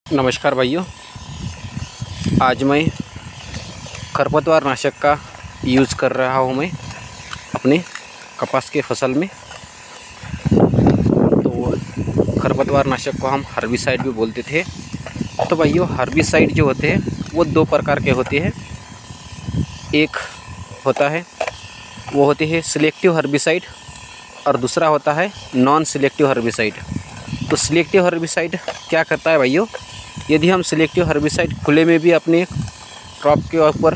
नमस्कार भाइयों, आज मैं खरपतवार नाशक का यूज़ कर रहा हूँ मैं अपने कपास के फसल में। तो खरपतवार नाशक को हम हर्बिसाइड भी बोलते थे। तो भाइयों, हर्बिसाइड जो होते हैं वो दो प्रकार के होते हैं। एक होता है वो होते हैं सिलेक्टिव हर्बिसाइड और दूसरा होता है नॉन सिलेक्टिव हर्बिसाइड। तो सिलेक्टिव हर्बिसाइड क्या करता है भाइयों, यदि हम सिलेक्टिव हर्बिसाइड खुले में भी अपने क्रॉप के ऊपर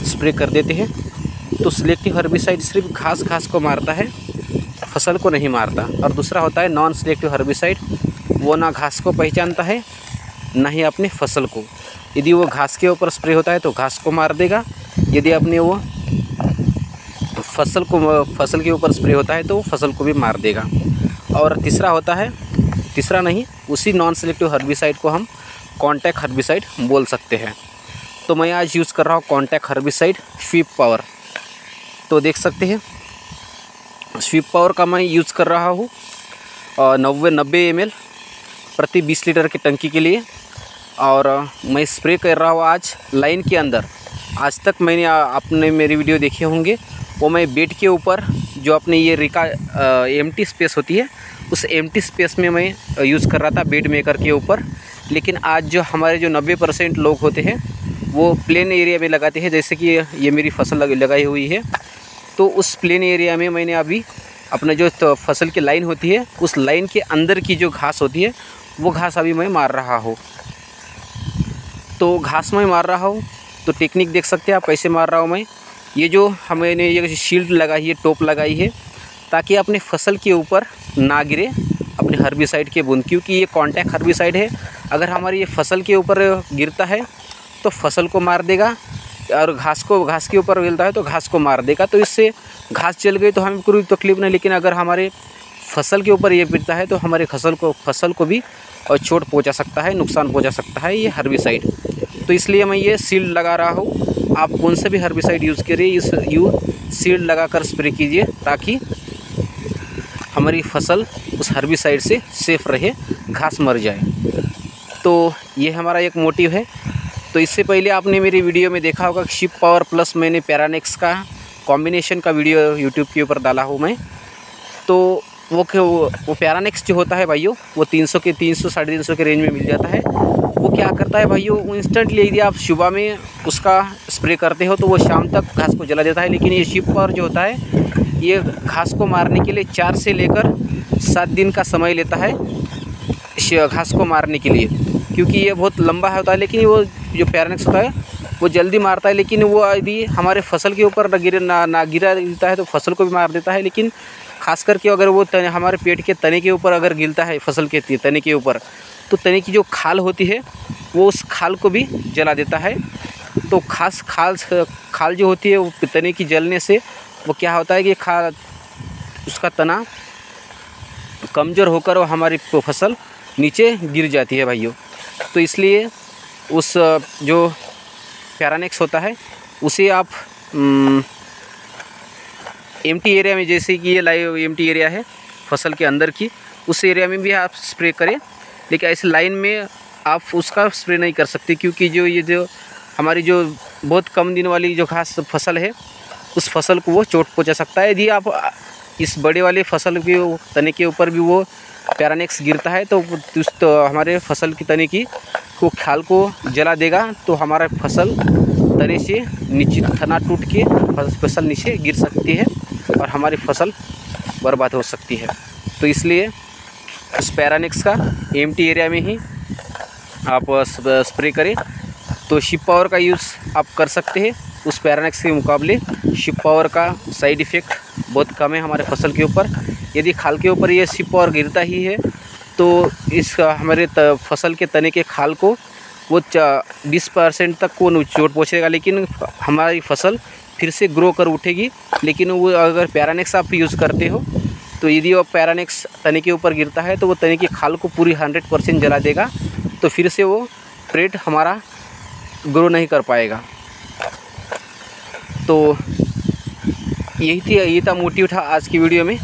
स्प्रे कर देते हैं तो सिलेक्टिव हर्बिसाइड सिर्फ घास को मारता है, फसल को नहीं मारता। और दूसरा होता है नॉन सिलेक्टिव हर्बिसाइड, वो ना घास को पहचानता है ना ही अपने फसल को। यदि वो घास के ऊपर स्प्रे होता है तो घास को मार देगा, यदि अपने वो फसल के ऊपर स्प्रे होता है तो वो फसल को भी मार देगा। और उसी नॉन सिलेक्टिव हर्बिसाइड को हम कॉन्टैक्ट हर्बिसाइड बोल सकते हैं। तो मैं आज यूज़ कर रहा हूँ कॉन्टैक्ट हर्बिसाइड स्वीप पावर। तो देख सकते हैं स्वीप पावर का मैं यूज़ कर रहा हूँ 90 ml प्रति 20 लीटर की टंकी के लिए। और मैं स्प्रे कर रहा हूँ आज लाइन के अंदर। आज तक मैंने आपने मेरी वीडियो देखे होंगे, वो मैं बेड के ऊपर जो अपने ये रिका एम्प्टी स्पेस होती है उस एम्प्टी स्पेस में मैं यूज़ कर रहा था बेड मेकर के ऊपर। लेकिन आज जो हमारे जो 90% लोग होते हैं वो प्लेन एरिया में लगाते हैं, जैसे कि ये मेरी फसल लगाई हुई है। तो उस प्लेन एरिया में मैंने अभी अपना जो फसल की लाइन होती है उस लाइन के अंदर की जो घास होती है वो घास अभी मैं मार रहा हूँ। तो घास मैं मार रहा हूँ तो टेक्निक देख सकते हैं आप कैसे मार रहा हूँ मैं। ये जो हमने ये शील्ड लगाई है, टोप लगाई है, ताकि अपने फसल के ऊपर ना गिरे अपने हर्बिसाइड के बूंद, क्योंकि ये कॉन्टैक्ट हर्बिसाइड है। अगर हमारी ये फसल के ऊपर गिरता है तो फसल को मार देगा, और घास के ऊपर गिरता है तो घास को मार देगा। तो इससे घास जल गई तो हमें कोई तकलीफ नहीं, लेकिन अगर हमारे फसल के ऊपर ये गिरता है तो हमारे फसल को भी चोट पहुंचा सकता है, नुकसान पहुंचा सकता है ये हर्बिसाइड। तो इसलिए मैं ये शील्ड लगा रहा हूँ। आप कौन से भी हर्बिसाइड यूज़ करिए, इस शील्ड लगाकर स्प्रे कीजिए ताकि हमारी फसल उस हर्बिसाइड से सेफ रहे, घास मर जाए। तो ये हमारा एक मोटिव है। तो इससे पहले आपने मेरी वीडियो में देखा होगा स्वीप पावर प्लस मैंने पैरानेक्स का कॉम्बिनेशन का वीडियो यूट्यूब के ऊपर डाला हूँ मैं। तो वो पैरानेक्स जो होता है भाइयों वो 300 साढ़े 300 के रेंज में मिल जाता है। वो क्या करता है भाइयों, इंस्टेंटली यदि आप सुबह में उसका स्प्रे करते हो तो वो शाम तक घास को जला देता है। लेकिन ये स्वीप पावर जो होता है ये घास को मारने के लिए 4 से लेकर 7 दिन का समय लेता है घास को मारने के लिए, क्योंकि ये बहुत लंबा होता है। लेकिन वो जो पैरानेक्स होता है वो जल्दी मारता है, लेकिन वो यदि हमारे फसल के ऊपर ना गिरा है तो फसल को भी मार देता है। लेकिन खास करके अगर वो हमारे पेट के तने के ऊपर अगर गिरता है फसल के तने के ऊपर, तो तने की जो खाल होती है वो उस खाल को भी जला देता है। तो खाल जो होती है वो तने की जलने से वो क्या होता है कि उसका तना कमज़ोर होकर वो हमारी फसल नीचे गिर जाती है भाइयों। तो इसलिए उस जो पैरानेक्स होता है उसे आप एम्प्टी एरिया में, जैसे कि ये लाइव एम्प्टी एरिया है फसल के अंदर की, उस एरिया में भी आप स्प्रे करें। लेकिन ऐसे लाइन में आप उसका स्प्रे नहीं कर सकते, क्योंकि जो हमारी जो बहुत कम दिन वाली जो घास फसल है उस फसल को वो चोट पहुंचा सकता है। यदि आप इस बड़े वाले फसल के तने के ऊपर भी वो पैरानेक्स गिरता है तो हमारे फसल की तने की खाल को जला देगा, तो हमारा फसल तने से नीचे तना टूट के फसल नीचे गिर सकती है और हमारी फसल बर्बाद हो सकती है। तो इसलिए उस पैरानेक्स का एम्प्टी एरिया में ही आप स्प्रे करें। तो स्वीप पावर का यूज़ आप कर सकते हैं उस पैरानेक्स के मुकाबले। स्वीप पावर का साइड इफ़ेक्ट बहुत कम है हमारे फसल के ऊपर। यदि खाल के ऊपर ये स्वीप पावर गिरता ही है तो इस हमारे फसल के तने के खाल को वो 20% तक वो चोट पहुँचेगा, लेकिन हमारी फसल फिर से ग्रो कर उठेगी। लेकिन वो अगर पैरानेक्स आप यूज़ करते हो तो यदि वो पैरानेक्स तने के ऊपर गिरता है तो वो तने की खाल को पूरी 100% जला देगा, तो फिर से वो पेड़ हमारा ग्रो नहीं कर पाएगा। तो यही था मोटिव था आज की वीडियो में।